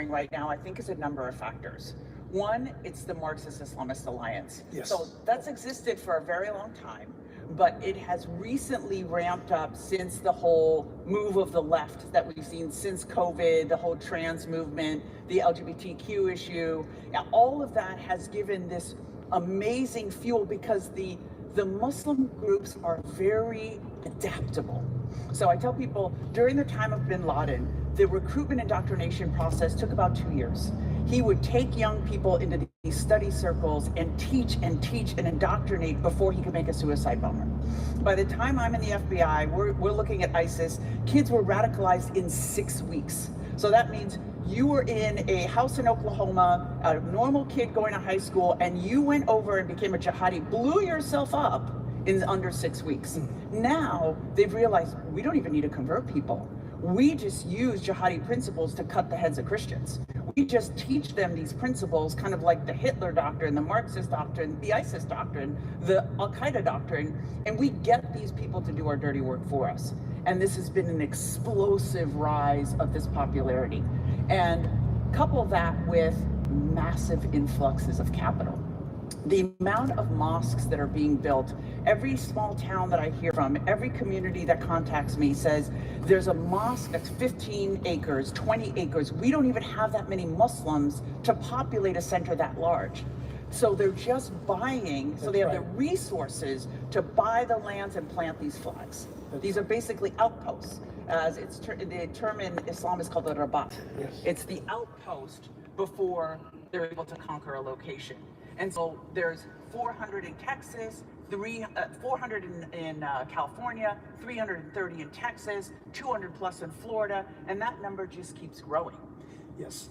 occurring right now, I think, is a number of factors. One, it's the Marxist-Islamist alliance. Yes. So that's existed for a very long time, but it has recently ramped up since the whole move of the left that we've seen since COVID, the whole trans movement, the LGBTQ issue. All of that has given this amazing fuel because the Muslim groups are very adaptable. So I tell people, during the time of bin Laden, the recruitment indoctrination process took about 2 years. He would take young people into these study circles and teach and indoctrinate before he could make a suicide bomber. By the time I'm in the FBI, we're looking at ISIS. Kids were radicalized in 6 weeks. So that means you were in a house in Oklahoma, a normal kid going to high school, and you went over and became a jihadi, blew yourself up in under 6 weeks. Now they've realized we don't even need to convert people. We just use jihadi principles to cut the heads of Christians. We just teach them these principles, kind of like the Hitler doctrine, the Marxist doctrine, the ISIS doctrine, the Al-Qaeda doctrine, and we get these people to do our dirty work for us. And this has been an explosive rise of this popularity. And couple that with massive influxes of capital. The amount of mosques that are being built, every small town that I hear from, every community that contacts me says, there's a mosque that's 15 acres, 20 acres. We don't even have that many Muslims to populate a center that large. So they're just buying, so they have the resources to buy the lands and plant these flags. These are basically outposts. As it's the term in Islam is called the rabat. Yes. It's the outpost before they're able to conquer a location. And so there's 400 in Texas, 400 in California, 330 in Texas, 200 plus in Florida, and that number just keeps growing. Yes.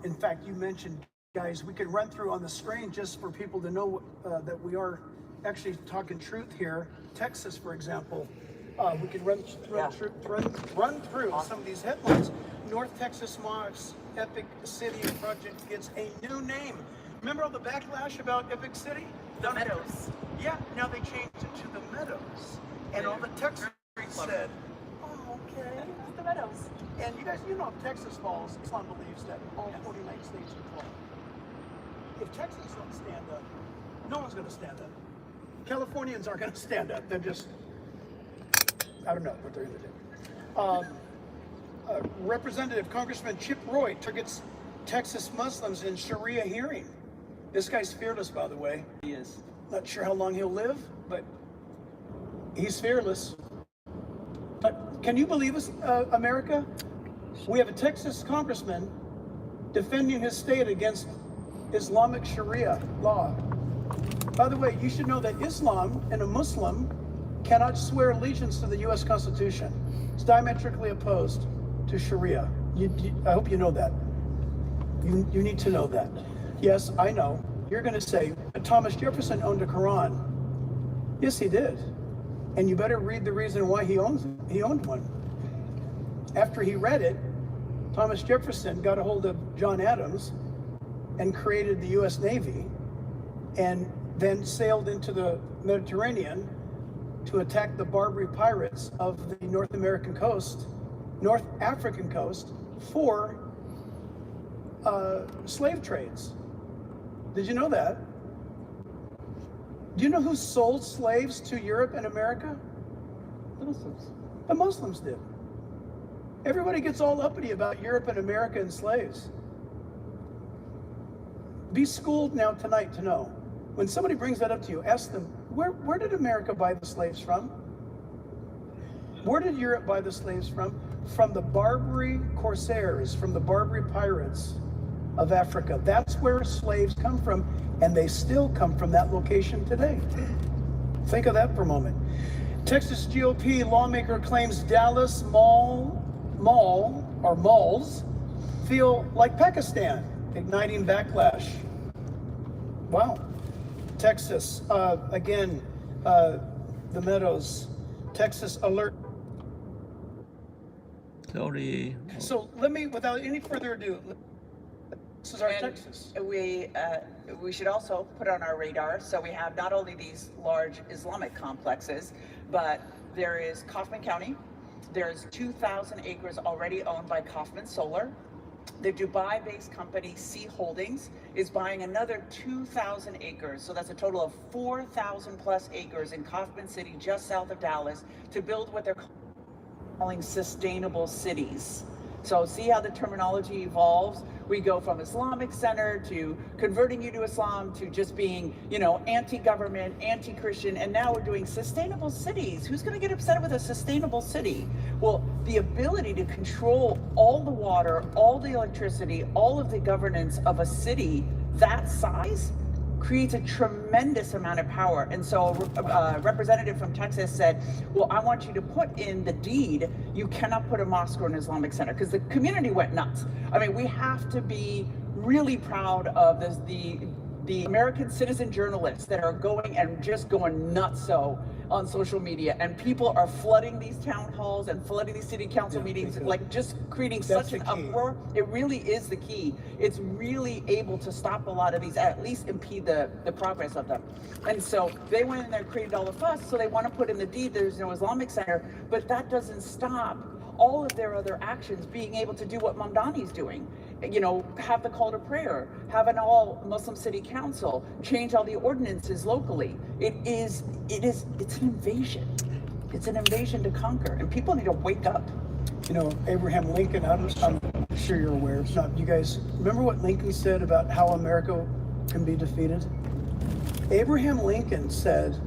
In fact, you mentioned, guys, we could run through on the screen just for people to know that we are actually talking truth here. Texas, for example, we could run through some of these headlines. North Texas Mosque, Epic City project gets a new name. Remember all the backlash about Epic City? The Meadows. Yeah, now they changed it to the Meadows. And all the Texans said, oh, okay. It's the Meadows. And you guys, you know, if Texas falls, Islam believes that all 49 states will fall. If Texans don't stand up, no one's going to stand up. Californians aren't going to stand up. They're just, I don't know what they're going to do. Representative Congressman Chip Roy targets Texas Muslims in Sharia hearing. This guy's fearless, by the way. He is. Not sure how long he'll live, but he's fearless. But can you believe us, America? We have a Texas congressman defending his state against Islamic Sharia law. By the way, you should know that Islam and a Muslim cannot swear allegiance to the U.S. Constitution. It's diametrically opposed to Sharia. I hope you know that. You need to know that. Yes, I know. You're going to say, Thomas Jefferson owned a Quran. Yes, he did. And you better read the reason why he owned one. After he read it, Thomas Jefferson got a hold of John Adams and created the U.S. Navy, and then sailed into the Mediterranean to attack the Barbary pirates of the North African coast for slave trades. Did you know that? Do you know who sold slaves to Europe and America? The Muslims. The Muslims did. Everybody gets all uppity about Europe and America and slaves. Be schooled now tonight to know. When somebody brings that up to you, ask them, where did America buy the slaves from? Where did Europe buy the slaves from? From the Barbary corsairs, from the Barbary pirates of Africa. That's where slaves come from, and they still come from that location today. Think of that for a moment. Texas GOP lawmaker claims Dallas malls feel like Pakistan, igniting backlash. Wow. Texas, again, the Meadows, Texas alert. Sorry. So let me, without any further ado, this is our Texas. We should also put on our radar, so we have not only these large Islamic complexes, but there is Kaufman County. There's 2,000 acres already owned by Kaufman Solar. The Dubai-based company Sea Holdings is buying another 2,000 acres. So that's a total of 4,000 plus acres in Kaufman City, just south of Dallas, to build what they're calling sustainable cities. So see how the terminology evolves? We go from Islamic center to converting you to Islam to just being, anti-government, anti-Christian, and now we're doing sustainable cities. Who's going to get upset with a sustainable city? Well, the ability to control all the water, all the electricity, all of the governance of a city that size creates a tremendous amount of power. And so a representative from Texas said, well, I want you to put in the deed, you cannot put a mosque or an Islamic center, because the community went nuts. I mean, we have to be really proud of this, the American citizen journalists that are going and just going nuts so on social media, and people are flooding these town halls and flooding these city council meetings, like just creating such an uproar. It really is the key. It's really able to stop a lot of these, at least impede the progress of them. And so they went in there and created all the fuss, so they want to put in the deed there's no Islamic center, but that doesn't stop all of their other actions being able to do what Mamdani's doing. Have the call to prayer, have an all Muslim city council, change all the ordinances locally. It's an invasion. It's an invasion to conquer, and people need to wake up. Abraham Lincoln, I'm sure you're aware, if not, you guys remember what Lincoln said about how America can be defeated? Abraham Lincoln said,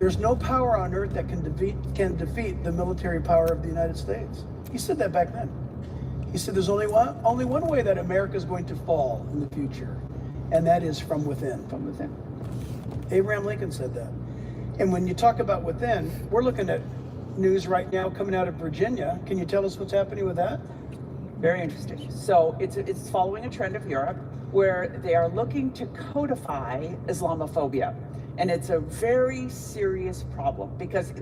there's no power on earth that can defeat the military power of the United States. He said that back then. He said there's only one way that America is going to fall in the future, and that is from within. From within. Abraham Lincoln said that. And when you talk about within, we're looking at news right now coming out of Virginia. Can you tell us what's happening with that? Very interesting. So it's following a trend of Europe where they are looking to codify Islamophobia. And it's a very serious problem because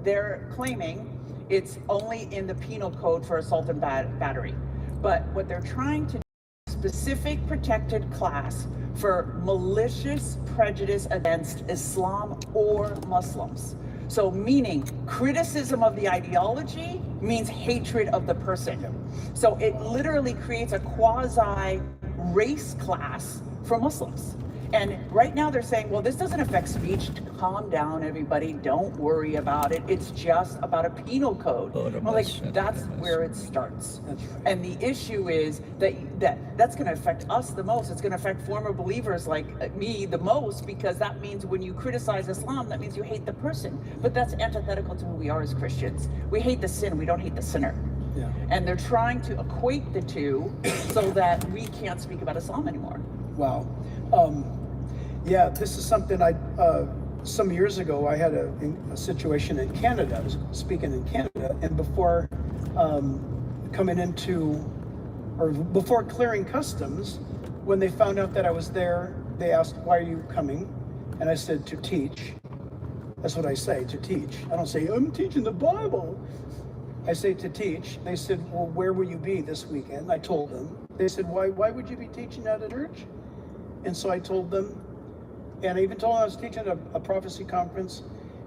they're claiming it's only in the penal code for assault and battery. But what they're trying to do is a specific protected class for malicious prejudice against Islam or Muslims. So meaning criticism of the ideology means hatred of the person. So it literally creates a quasi race class for Muslims. And right now they're saying, well, this doesn't affect speech. Calm down, everybody. Don't worry about it. It's just about a penal code. Well, that's where it starts. And the issue is that's going to affect us the most. It's going to affect former believers like me the most, because that means when you criticize Islam, that means you hate the person. But that's antithetical to who we are as Christians. We hate the sin. We don't hate the sinner. Yeah. And they're trying to equate the two so that we can't speak about Islam anymore. Wow. Yeah, this is something some years ago, I had a situation in Canada. I was speaking in Canada, and before before clearing customs, when they found out that I was there, they asked, why are you coming? And I said, to teach. That's what I say, to teach. I don't say, I'm teaching the Bible. I say to teach. They said, well, where will you be this weekend? I told them. They said, why would you be teaching at a church? And so I told them, and I even told them I was teaching at a prophecy conference,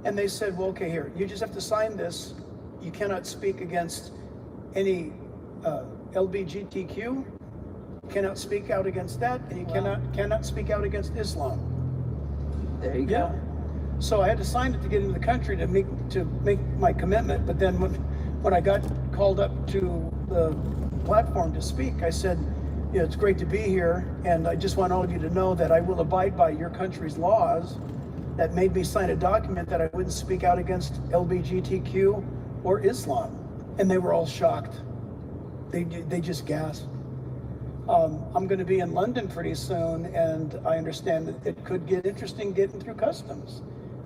and they said, well, okay, here, you just have to sign this. You cannot speak against any LGBTQ, you cannot speak out against that, and you cannot speak out against Islam. There you go. So I had to sign it to get into the country to make my commitment, but then when I got called up to the platform to speak, I said, it's great to be here, and I just want all of you to know that I will abide by your country's laws that made me sign a document that I wouldn't speak out against LGBTQ or Islam. And they were all shocked. They just gasped. I'm going to be in London pretty soon, and I understand that it could get interesting getting through customs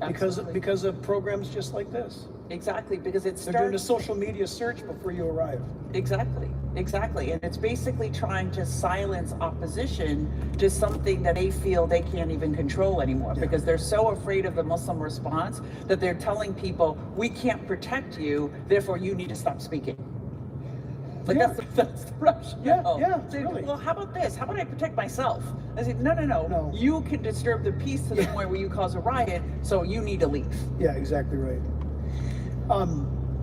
because of programs just like this. Exactly, because they're doing a social media search before you arrive. Exactly. And it's basically trying to silence opposition to something that they feel they can't even control anymore, because they're so afraid of the Muslim response that they're telling people, we can't protect you, therefore you need to stop speaking. That's the rationale. Really. Well, how about this? How about I protect myself? I said, no. You can disturb the peace to the point where you cause a riot, so you need to leave. Yeah, exactly right.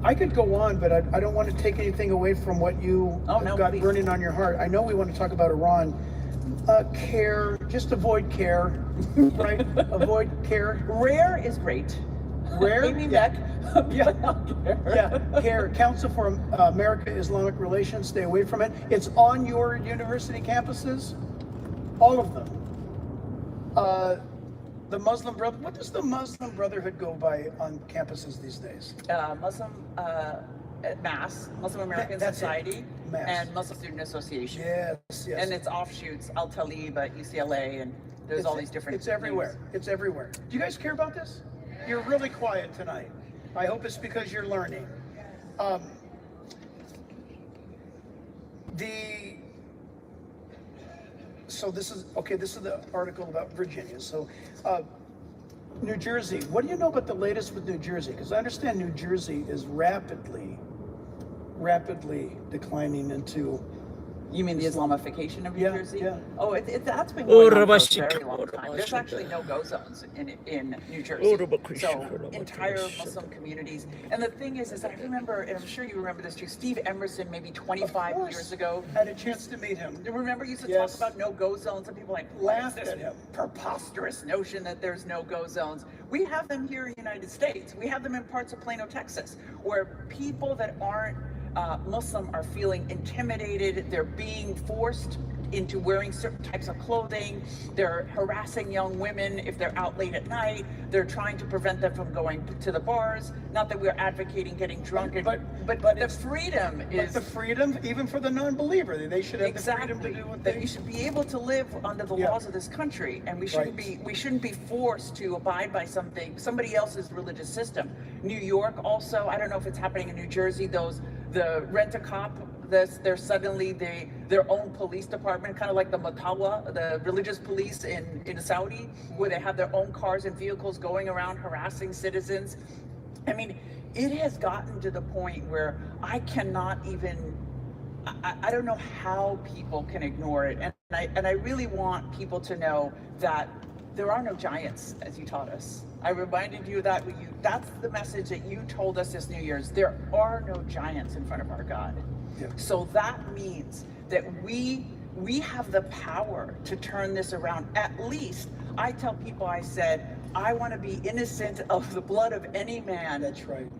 I could go on, but I don't want to take anything away from what you Oh, no, got please. burning on your heart. I know we want to talk about Iran. Care, just avoid care, right? Avoid care. Rare is great. Rare? Maybe Yeah. Beck, Yeah. but not care. Yeah, CARE, Council for America-Islamic Relations, stay away from it. It's on your university campuses, all of them. The Muslim Brother, what does the Muslim Brotherhood go by on campuses these days? Muslim MAS, Muslim American That's it. Society, MAS. and Muslim Student Association. Yes, yes. And it's offshoots, Al Talib at UCLA, and there's all these different. It's everywhere. things. It's everywhere. Do you guys care about this? You're really quiet tonight. I hope it's because you're learning. So this is the article about Virginia. So New Jersey, what do you know about the latest with New Jersey? Because I understand New Jersey is rapidly declining into. You mean the Islamification of New Yeah, Jersey? yeah. Oh, that's been going on for a very long time. There's actually no-go zones in New Jersey. So entire Muslim communities. And the thing is I remember, and I'm sure you remember this too, Steve Emerson, maybe 25 years ago. I had a chance to meet him. You remember he used to Yes. talk about no-go zones, and people Laughed this at him. preposterous notion that there's no-go zones. We have them here in the United States. We have them in parts of Plano, Texas, where people that aren't Muslim are feeling intimidated. They're being forced into wearing certain types of clothing. They're harassing young women if they're out late at night. They're trying to prevent them from going to the bars. Not that we're advocating getting drunk, but the freedom is the freedom, even for the non-believer, they should have the freedom to do what that they. you should be able to live under the laws of this country, and we shouldn't be forced to abide by somebody else's religious system. New York also, I don't know if it's happening in New Jersey. The rent-a-cop, they're suddenly their own police department, kind of like the Matawa, the religious police in Saudi, where they have their own cars and vehicles going around harassing citizens. I mean, it has gotten to the point where I cannot even, I don't know how people can ignore it. And I really want people to know that there are no giants, as you taught us. I reminded you that that's the message that you told us this New Year's. There are no giants in front of our God. Yeah. So that means that we have the power to turn this around. At least I tell people, I said, I want to be innocent of the blood of any man. That's right.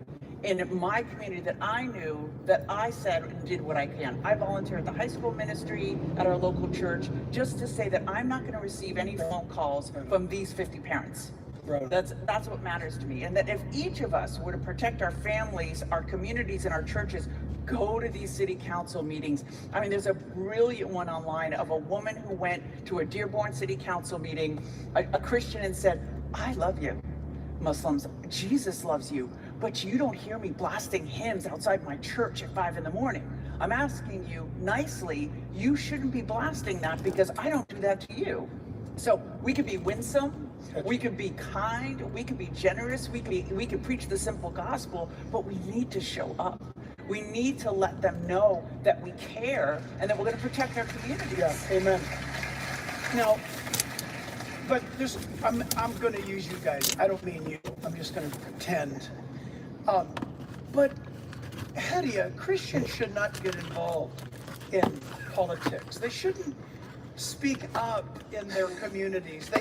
In my community that I knew, that I said and did what I can. I volunteer at the high school ministry, at our local church, just to say that I'm not going to receive any phone calls from these 50 parents. Right. That's what matters to me. And that if each of us were to protect our families, our communities, and our churches, go to these city council meetings. I mean, there's a brilliant one online of a woman who went to a Dearborn city council meeting, a Christian, and said, I love you, Muslims. Jesus loves you. But you don't hear me blasting hymns outside my church at 5 a.m. I'm asking you nicely, you shouldn't be blasting that because I don't do that to you. So we could be winsome, we could be kind, we could be generous, we could preach the simple gospel, but we need to show up. We need to let them know that we care and that we're going to protect our communities. Yeah, amen. Now, but I'm going to use you guys. I don't mean you. I'm just going to pretend. But Hedia, Christians should not get involved in politics. They shouldn't speak up in their communities.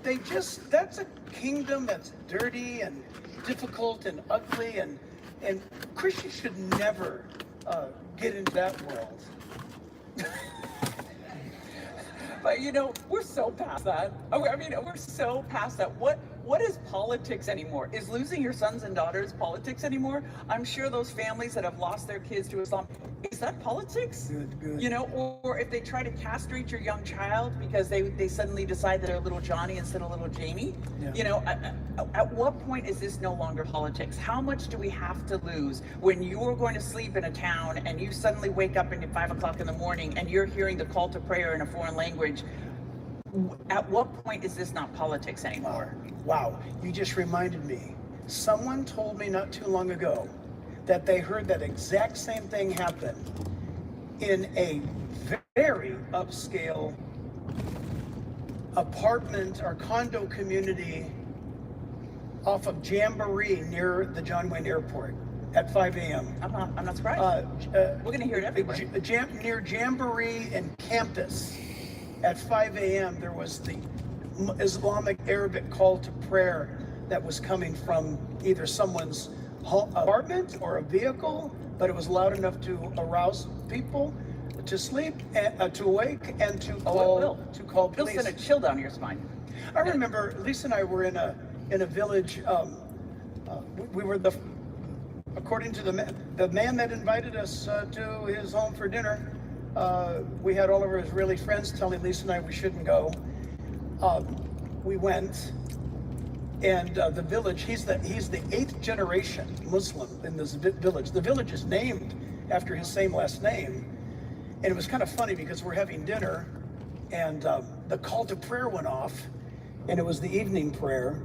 They just, that's a kingdom that's dirty and difficult and ugly, and Christians should never get into that world. But we're so past that. I mean, we're so past that. What is politics anymore? Is losing your sons and daughters politics anymore? I'm sure those families that have lost their kids to Islam, is that politics? Good. Or if they try to castrate your young child because they suddenly decide that they're little Johnny instead of little Jamie. Yeah. At what point is this no longer politics? How much do we have to lose when you're going to sleep in a town and you suddenly wake up at 5 o'clock in the morning and you're hearing the call to prayer in a foreign language? At what point is this not politics anymore? Wow, you just reminded me. Someone told me not too long ago that they heard that exact same thing happen in a very upscale apartment or condo community off of Jamboree near the John Wayne Airport. at 5 a.m. I'm not surprised. We're going to hear it everywhere. Near Jamboree and Campus at 5 a.m. there was the Islamic Arabic call to prayer that was coming from either someone's apartment or a vehicle, but it was loud enough to arouse people to sleep, to awake, and to call police. It'll send a chill down your spine. I remember Lisa and I were in a village. We were according to the man that invited us to his home for dinner. We had all of our Israeli friends telling Lisa and I we shouldn't go. We went, and the village. He's the 8th generation Muslim in this village. The village is named after his same last name, and it was kind of funny because we're having dinner, and the call to prayer went off, and it was the evening prayer.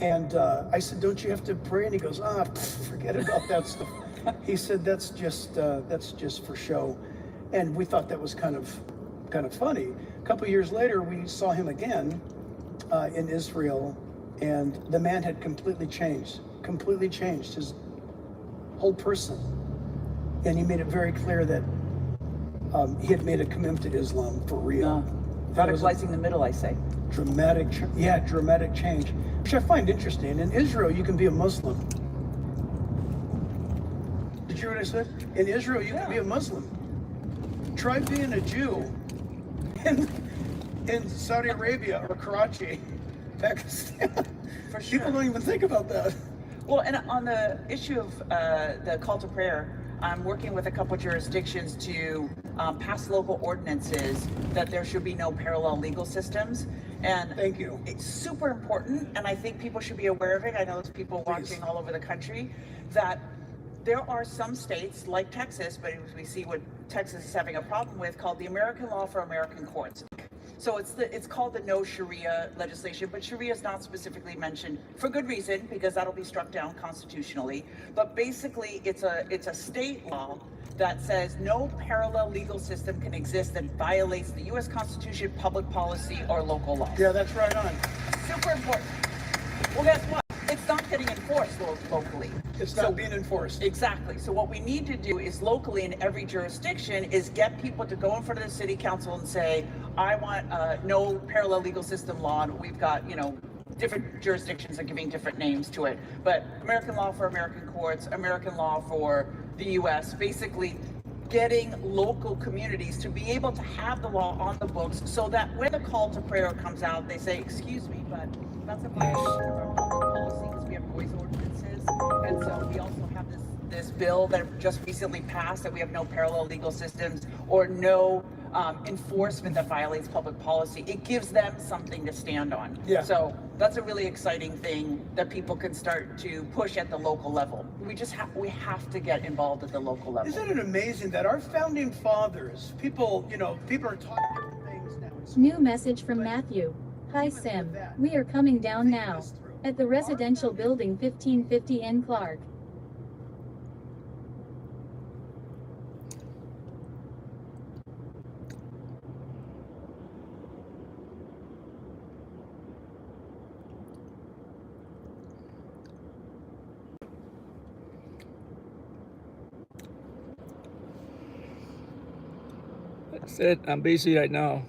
And I said, "Don't you have to pray?" And he goes, "Forget about that stuff." He said, "That's just for show." And we thought that was kind of funny. A couple years later, we saw him again in Israel, and the man had completely changed his whole person. And he made it very clear that he had made a commitment to Islam for real. Radicalizing the middle, I say. Dramatic change, which I find interesting. In Israel, you can be a Muslim. Did you hear what I said? In Israel, you can be a Muslim. Try being a Jew in Saudi Arabia or Karachi, Pakistan. For sure. People don't even think about that. Well, and on the issue of the call to prayer, I'm working with a couple jurisdictions to pass local ordinances that there should be no parallel legal systems. And thank you. It's super important, and I think people should be aware of it. I know there's people watching all over the country that there are some states like Texas, but we see what Texas is having a problem with, called the American Law for American Courts. So it's called the no Sharia legislation, but Sharia is not specifically mentioned for good reason, because that'll be struck down constitutionally. But basically, it's a state law that says no parallel legal system can exist that violates the U.S. Constitution, public policy, or local law. Yeah, that's right on. Super important. Well, guess what? It's not getting enforced locally. It's not being enforced. Exactly. So what we need to do is locally in every jurisdiction is get people to go in front of the city council and say, I want no parallel legal system law. And we've got, different jurisdictions are giving different names to it. But American law for American courts, American law for the U.S., basically getting local communities to be able to have the law on the books so that when the call to prayer comes out, they say, excuse me, but that's a violation of our public policy because we have noise ordinances. And so we also have this bill that just recently passed that we have no parallel legal systems or no enforcement that violates public policy. It gives them something to stand on. Yeah. So that's a really exciting thing that people can start to push at the local level. We have to get involved at the local level. Isn't it amazing that our founding fathers, people are talking different things now. New message from Matthew. Hi Sim, we are coming down now. At the residential building 1550 N. Clark. That's it. I'm busy right now.